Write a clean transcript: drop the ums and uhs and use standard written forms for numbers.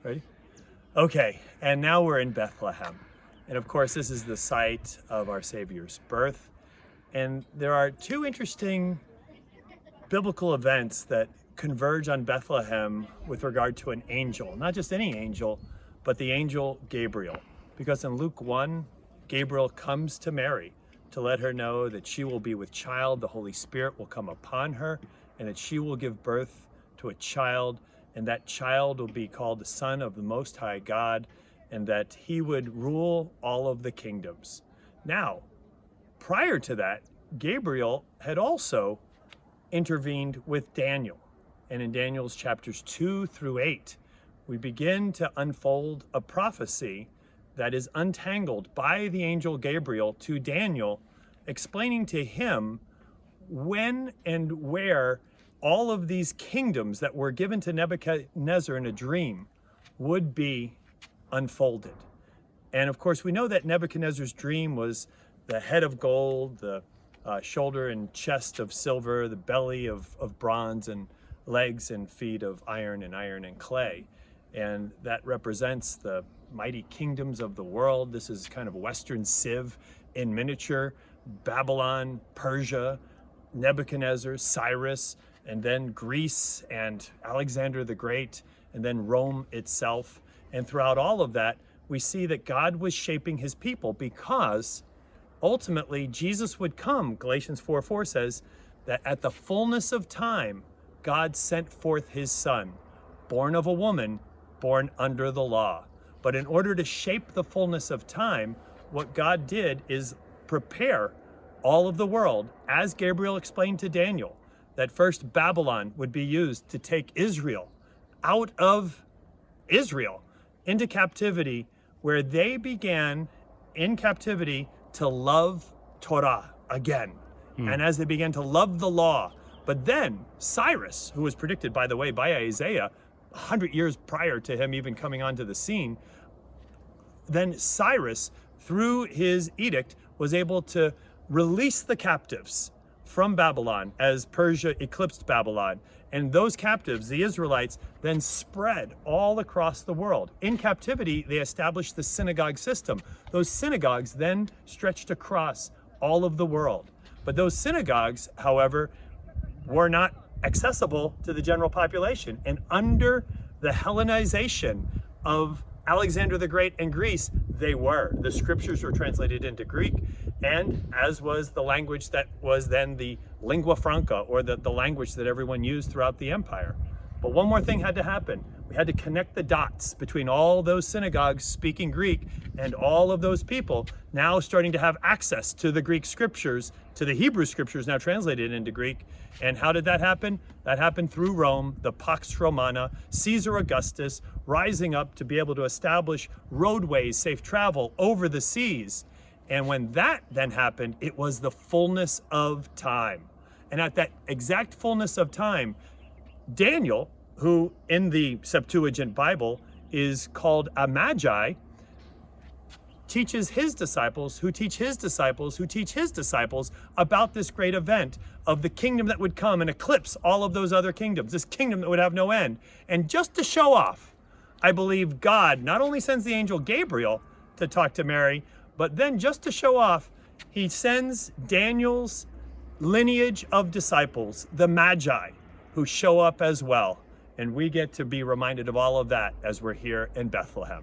Ready? Okay, and now we're in Bethlehem. And of course, this is the site of our Savior's birth. And there are two interesting biblical events that converge on Bethlehem with regard to an angel. Not just any angel, but the angel Gabriel. Because in Luke 1, Gabriel comes to Mary to let her know that she will be with child, the Holy Spirit will come upon her, and that she will give birth to a child, and that child will be called the Son of the Most High God, and that he would rule all of the kingdoms. Now, prior to that, Gabriel had also intervened with Daniel. And in Daniel's chapters 2 through 8, we begin to unfold a prophecy that is untangled by the angel Gabriel to Daniel, explaining to him when and where all of these kingdoms that were given to Nebuchadnezzar in a dream would be unfolded. And of course, we know that Nebuchadnezzar's dream was the head of gold, the shoulder and chest of silver, the belly of bronze, and legs and feet of iron and clay. And that represents the mighty kingdoms of the world. This is kind of Western Civ in miniature: Babylon, Persia, Nebuchadnezzar, Cyrus, and then Greece and Alexander the Great, and then Rome itself. And throughout all of that, we see that God was shaping his people, because ultimately Jesus would come. Galatians 4:4 says that at the fullness of time, God sent forth his son, born of a woman, born under the law. But in order to shape the fullness of time, what God did is prepare all of the world, as Gabriel explained to Daniel, that first Babylon would be used to take Israel out of Israel into captivity, where they began in captivity to love Torah again. And as they began to love the law, but then Cyrus, who was predicted, by the way, by Isaiah 100 years prior to him even coming onto the scene, then Cyrus, through his edict, was able to release the captives from Babylon as Persia eclipsed Babylon. And those captives, the Israelites, then spread all across the world. In captivity, they established the synagogue system. Those synagogues then stretched across all of the world. But those synagogues, however, were not accessible to the general population. And under the Hellenization of Alexander the Great and Greece, they were. The scriptures were translated into Greek, and as was the language that was then the lingua franca, or the language that everyone used throughout the empire. But one more thing had to happen. We had to connect the dots between all those synagogues speaking Greek and all of those people now starting to have access to the Greek scriptures, to the Hebrew scriptures now translated into Greek. And how did that happen? That happened through Rome, the Pax Romana, Caesar Augustus rising up to be able to establish roadways, safe travel over the seas. And when that then happened, it was the fullness of time. And at that exact fullness of time, Daniel, who in the Septuagint Bible is called a magi, teaches his disciples, who teach his disciples, who teach his disciples about this great event of the kingdom that would come and eclipse all of those other kingdoms, this kingdom that would have no end. And just to show off, I believe God not only sends the angel Gabriel to talk to Mary, but then just to show off, he sends Daniel's lineage of disciples, the magi, who show up as well. And we get to be reminded of all of that as we're here in Bethlehem.